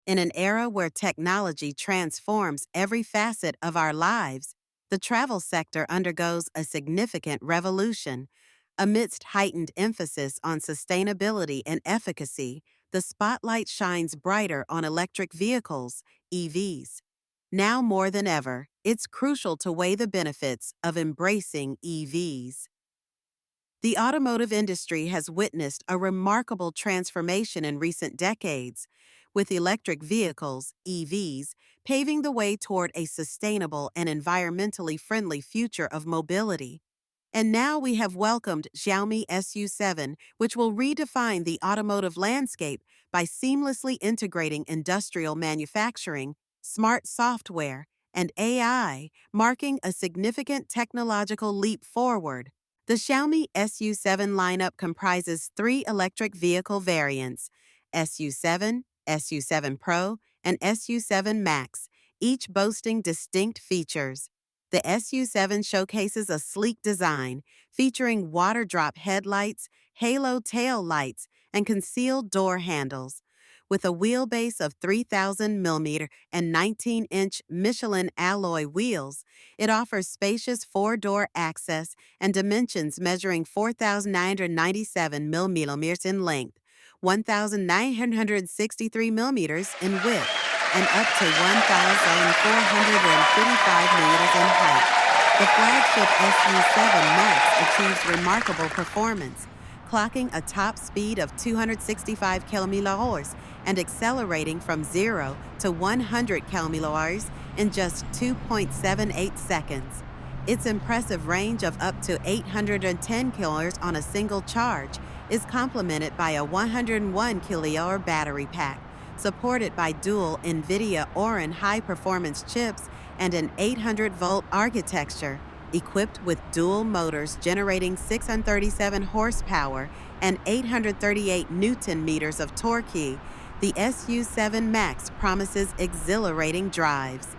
In an era where technology transforms every facet of our lives, the travel sector undergoes a significant revolution. Amidst heightened emphasis on sustainability and efficacy, the spotlight shines brighter on electric vehicles, EVs. Now more than ever, it's crucial to weigh the benefits of embracing EVs. The automotive industry has witnessed a remarkable transformation in recent decades, with electric vehicles, EVs, paving the way toward a sustainable and environmentally friendly future of mobility. And now we have welcomed Xiaomi SU7, which will redefine the automotive landscape by seamlessly integrating industrial manufacturing, smart software, and AI, marking a significant technological leap forward. The Xiaomi SU7 lineup comprises three electric vehicle variants: SU7, SU7 Pro, and SU7 Max, each boasting distinct features. The SU7 showcases a sleek design featuring water drop headlights, halo tail lights, and concealed door handles. With a wheelbase of 3,000 mm and 19-inch Michelin alloy wheels, it offers spacious four-door access and dimensions measuring 4,997 mm in length, 1,963 mm in width, and up to 1,455 meters in height. The flagship SU7 Max achieves remarkable performance, clocking a top speed of 265 km/h and accelerating from 0 to 100 km/h in just 2.78 seconds. Its impressive range of up to 810 km on a single charge is complemented by a 101 kWh battery pack, supported by dual NVIDIA Orin high-performance chips and an 800-volt architecture, equipped with dual motors generating 637 horsepower and 838 Newton meters of torque. The SU7 Max promises exhilarating drives.